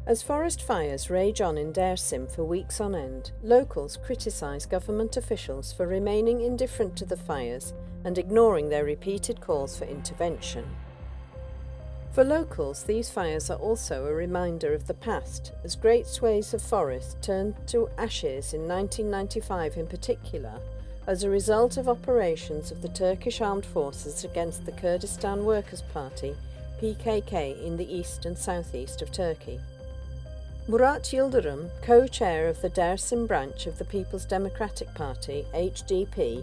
As forest fires rage on in Dersim for weeks on end, locals criticise government officials for remaining indifferent to the fires and ignoring their repeated calls for intervention. For locals, these fires are also a reminder of the past, as great swathes of forest turned to ashes in 1995 in particular, as a result of operations of the Turkish armed forces against the Kurdistan Workers' Party, PKK, in the east and southeast of Turkey. Murat Yildirim, co-chair of the Dersim branch of the People's Democratic Party, HDP,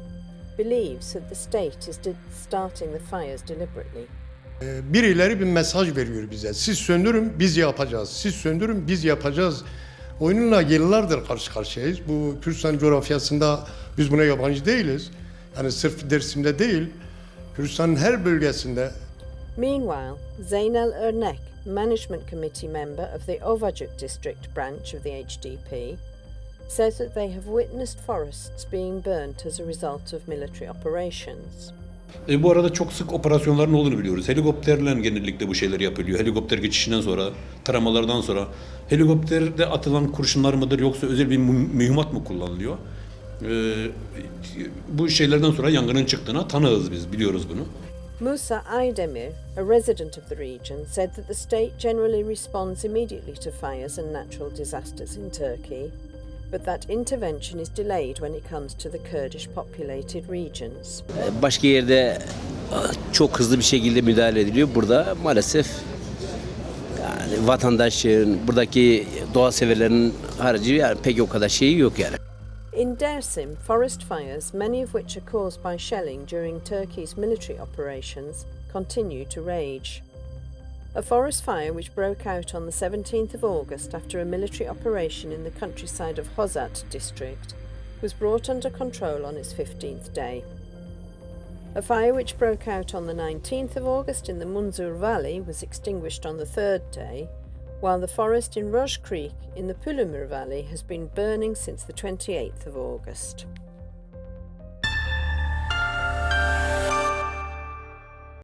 believes that the state is starting the fires deliberately. Birileri bir mesaj veriyor bize. Siz söndürün, biz yapacağız. Siz söndürün, biz yapacağız. Oyunla yıllardır karşı karşıyayız. Bu Kürdistan coğrafyasında biz buna yabancı değiliz. Yani sırf Dersim'de değil, Kürdistan'ın her bölgesinde. Meanwhile, Zeynel Örnek, Management Committee member of the Ovacık District branch of the HDP, says that they have witnessed forests being burnt as a result of military operations. Bu arada çok sık operasyonların olduğunu biliyoruz. Helikopterle genellikle bu şeyler yapılıyor. Helikopter geçişinden sonra, taramalardan sonra. Helikopterde atılan kurşunlar mıdır yoksa özel bir mühimmat mı kullanılıyor? Bu şeylerden sonra yangının çıktığına tanığız biz, biliyoruz bunu. Musa Aydemir, a resident of the region, said that the state generally responds immediately to fires and natural disasters in Turkey, but that intervention is delayed when it comes to the Kurdish populated regions. Başka yerde çok hızlı bir şekilde müdahale ediliyor. Burada maalesef yani vatandaşın, buradaki doğa severlerin harici yani pek o kadar şeyi yok yani. In Dersim, forest fires, many of which are caused by shelling during Turkey's military operations, continue to rage. A forest fire which broke out on the 17th of August after a military operation in the countryside of Hozat district was brought under control on its 15th day. A fire which broke out on the 19th of August in the Munzur Valley was extinguished on the third day, while the forest in Roj Creek in the Pulumur Valley has been burning since the 28th of August.